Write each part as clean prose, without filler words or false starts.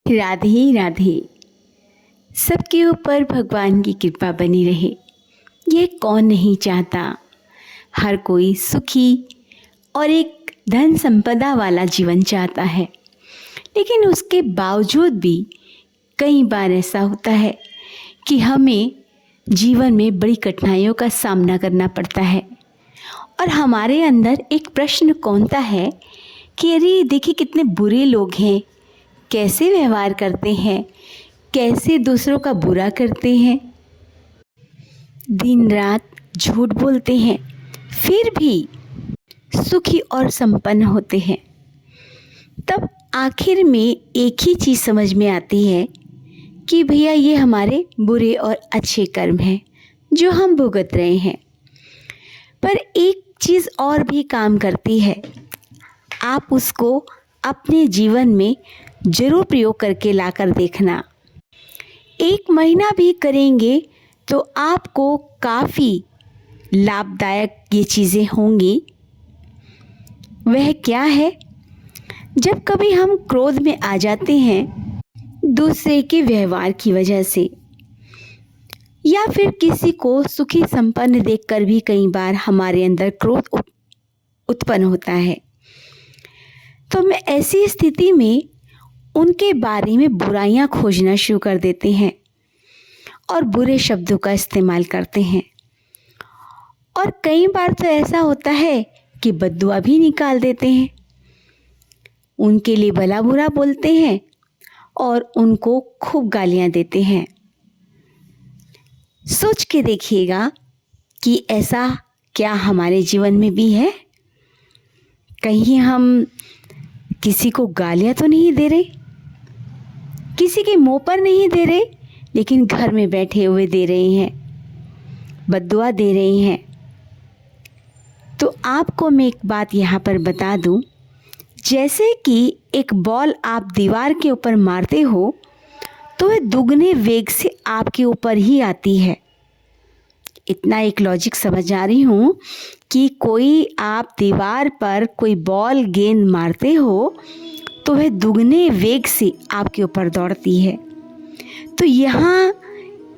राधे राधे। सबके ऊपर भगवान की कृपा बनी रहे, ये कौन नहीं चाहता। हर कोई सुखी और एक धन संपदा वाला जीवन चाहता है, लेकिन उसके बावजूद भी कई बार ऐसा होता है कि हमें जीवन में बड़ी कठिनाइयों का सामना करना पड़ता है और हमारे अंदर एक प्रश्न कौंता है कि अरे देखिए कितने बुरे लोग हैं, कैसे व्यवहार करते हैं, कैसे दूसरों का बुरा करते हैं, दिन रात झूठ बोलते हैं, फिर भी सुखी और संपन्न होते हैं। तब आखिर में एक ही चीज़ समझ में आती है कि भैया ये हमारे बुरे और अच्छे कर्म हैं जो हम भुगत रहे हैं। पर एक चीज़ और भी काम करती है, आप उसको अपने जीवन में ज़रूर प्रयोग करके लाकर देखना। 1 महीना भी करेंगे तो आपको काफ़ी लाभदायक ये चीज़ें होंगी। वह क्या है? जब कभी हम क्रोध में आ जाते हैं दूसरे के व्यवहार की वजह से, या फिर किसी को सुखी संपन्न देखकर भी कई बार हमारे अंदर क्रोध उत्पन्न होता है, तो हम ऐसी स्थिति में उनके बारे में बुराइयां खोजना शुरू कर देते हैं और बुरे शब्दों का इस्तेमाल करते हैं। और कई बार तो ऐसा होता है कि बद्दुआ भी निकाल देते हैं, उनके लिए भला बुरा बोलते हैं और उनको खूब गालियां देते हैं। सोच के देखिएगा कि ऐसा क्या हमारे जीवन में भी है? कहीं हम किसी को गालियां तो नहीं दे रहे, किसी के मुंह पर नहीं दे रहे, लेकिन घर में बैठे हुए दे रहे हैं, बद्दुआ दे रहे हैं। तो आपको मैं एक बात यहाँ पर बता दूँ, जैसे कि एक बॉल आप दीवार के ऊपर मारते हो तो वह दुगने वेग से आपके ऊपर ही आती है। इतना एक लॉजिक समझ आ रही हूँ कि कोई आप दीवार पर कोई बॉल गेंद मारते हो तो वह दुगने वेग से आपके ऊपर दौड़ती है। तो यहाँ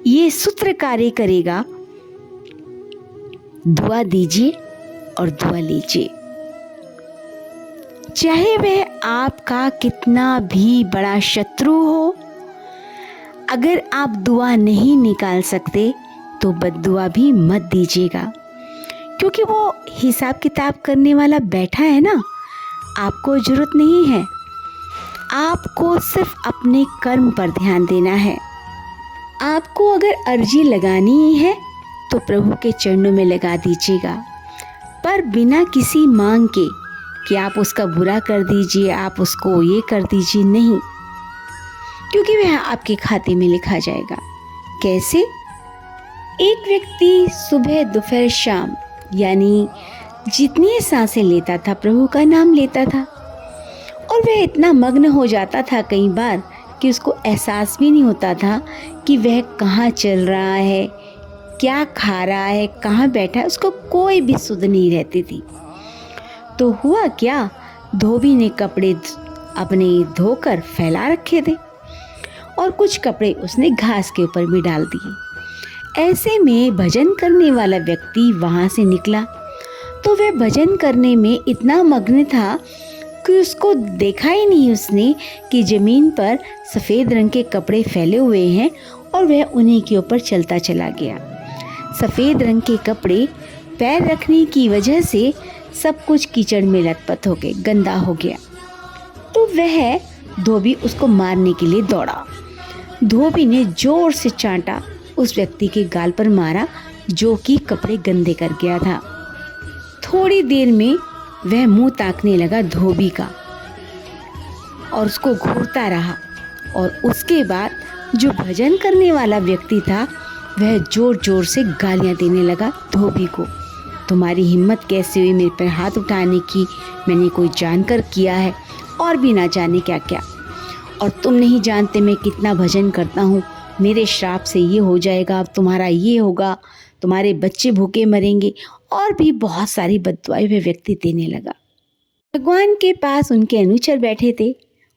ये सूत्र कार्य करेगा, दुआ दीजिए और दुआ लीजिए। चाहे वह आपका कितना भी बड़ा शत्रु हो, अगर आप दुआ नहीं निकाल सकते तो बद्दुआ भी मत दीजिएगा, क्योंकि वो हिसाब किताब करने वाला बैठा है ना। आपको ज़रूरत नहीं है, आपको सिर्फ अपने कर्म पर ध्यान देना है। आपको अगर अर्जी लगानी ही है तो प्रभु के चरणों में लगा दीजिएगा, पर बिना किसी मांग के कि आप उसका बुरा कर दीजिए, आप उसको ये कर दीजिए, नहीं, क्योंकि वह आपके खाते में लिखा जाएगा। कैसे? एक व्यक्ति सुबह दोपहर शाम यानी जितनी सांसें लेता था प्रभु का नाम लेता था, और वह इतना मग्न हो जाता था कई बार कि उसको एहसास भी नहीं होता था कि वह कहाँ चल रहा है, क्या खा रहा है, कहाँ बैठा है, उसको कोई भी सुध नहीं रहती थी। तो हुआ क्या, धोबी ने कपड़े अपने धोकर फैला रखे थे और कुछ कपड़े उसने घास के ऊपर भी डाल दिए। ऐसे में भजन करने वाला व्यक्ति वहाँ से निकला तो वह भजन करने में इतना मग्न था कि उसको देखा ही नहीं उसने कि ज़मीन पर सफ़ेद रंग के कपड़े फैले हुए हैं और वह उन्हीं के ऊपर चलता चला गया। सफ़ेद रंग के कपड़े पैर रखने की वजह से सब कुछ कीचड़ में लथपथ हो गए, गंदा हो गया। तो वह धोबी उसको मारने के लिए दौड़ा। धोबी ने जोर से चांटा, उस व्यक्ति के गाल पर मारा जो कि कपड़े गंदे कर गया था। थोड़ी देर में वह मुंह ताकने लगा धोबी का और उसको घूरता रहा, और उसके बाद जो भजन करने वाला व्यक्ति था वह जोर जोर से गालियां देने लगा धोबी को। तुम्हारी हिम्मत कैसे हुई मेरे पर हाथ उठाने की, मैंने कोई जानकर किया है और भी ना जाने क्या क्या, और तुम नहीं जानते मैं कितना भजन करता हूँ, मेरे श्राप से ये हो जाएगा, अब तुम्हारा ये होगा, तुम्हारे बच्चे भूखे मरेंगे, और भी बहुत सारी बद्दुआएं वह व्यक्ति देने लगा। भगवान के पास उनके अनुचर बैठे थे,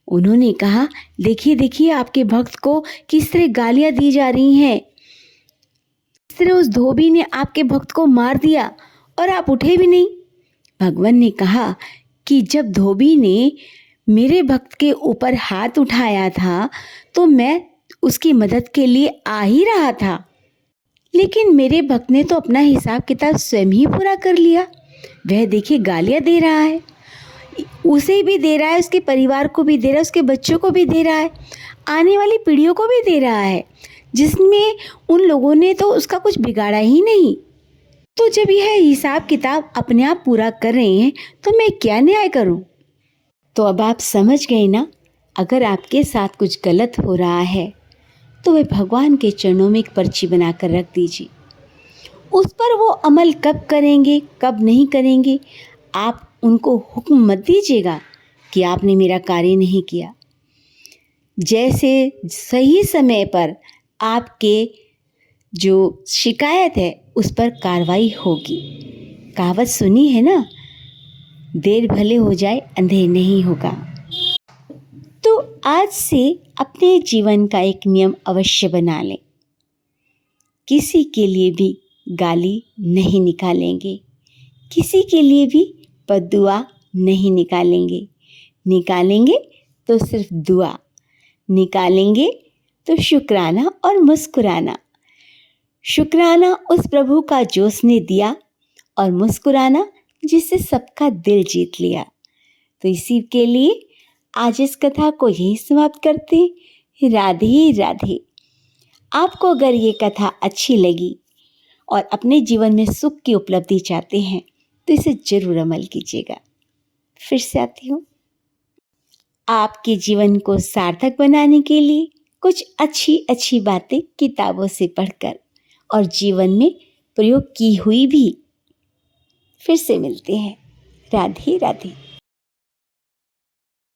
उन्होंने कहा, देखिए देखिए आपके भक्त को किस तरह गालियां दी जा रही हैं। इस तरह उस धोबी ने आपके भक्त को मार दिया और आप उठे भी नहीं। भगवान ने कहा कि जब धोबी ने मेरे भक्त के ऊपर हाथ उठाया था तो मैं उसकी मदद के लिए आ ही रहा था, लेकिन मेरे भक्त ने तो अपना हिसाब किताब स्वयं ही पूरा कर लिया। वह देखिए गालियां दे रहा है, उसे भी दे रहा है, उसके परिवार को भी दे रहा है, उसके बच्चों को भी दे रहा है, आने वाली पीढ़ियों को भी दे रहा है, जिसमें उन लोगों ने तो उसका कुछ बिगाड़ा ही नहीं। तो जब यह हिसाब किताब अपने आप पूरा कर रहे हैं तो मैं क्या न्याय करूं? तो अब आप समझ गए ना, अगर आपके साथ कुछ गलत हो रहा है तो वह भगवान के चरणों में एक पर्ची बनाकर रख दीजिए। उस पर वो अमल कब करेंगे कब नहीं करेंगे, आप उनको हुक्म मत दीजिएगा कि आपने मेरा कार्य नहीं किया। जैसे सही समय पर आपके जो शिकायत है उस पर कार्रवाई होगी। कहावत सुनी है ना, देर भले हो जाए अंधेर नहीं होगा। तो आज से अपने जीवन का एक नियम अवश्य बना लें, किसी के लिए भी गाली नहीं निकालेंगे, किसी के लिए भी बद्दुआ नहीं निकालेंगे। निकालेंगे तो सिर्फ दुआ, निकालेंगे तो शुक्राना और मुस्कुराना। शुक्राना उस प्रभु का जो उसने दिया, और मुस्कुराना जिससे सबका दिल जीत लिया। तो इसी के लिए आज इस कथा को यही समाप्त करते हैं। राधे राधे। आपको अगर ये कथा अच्छी लगी और अपने जीवन में सुख की उपलब्धि चाहते हैं तो इसे जरूर अमल कीजिएगा। फिर से आती हूँ, आपके जीवन को सार्थक बनाने के लिए कुछ अच्छी अच्छी बातें किताबों से पढ़कर और जीवन में प्रयोग की हुई भी। फिर से मिलते हैं। राधे राधे।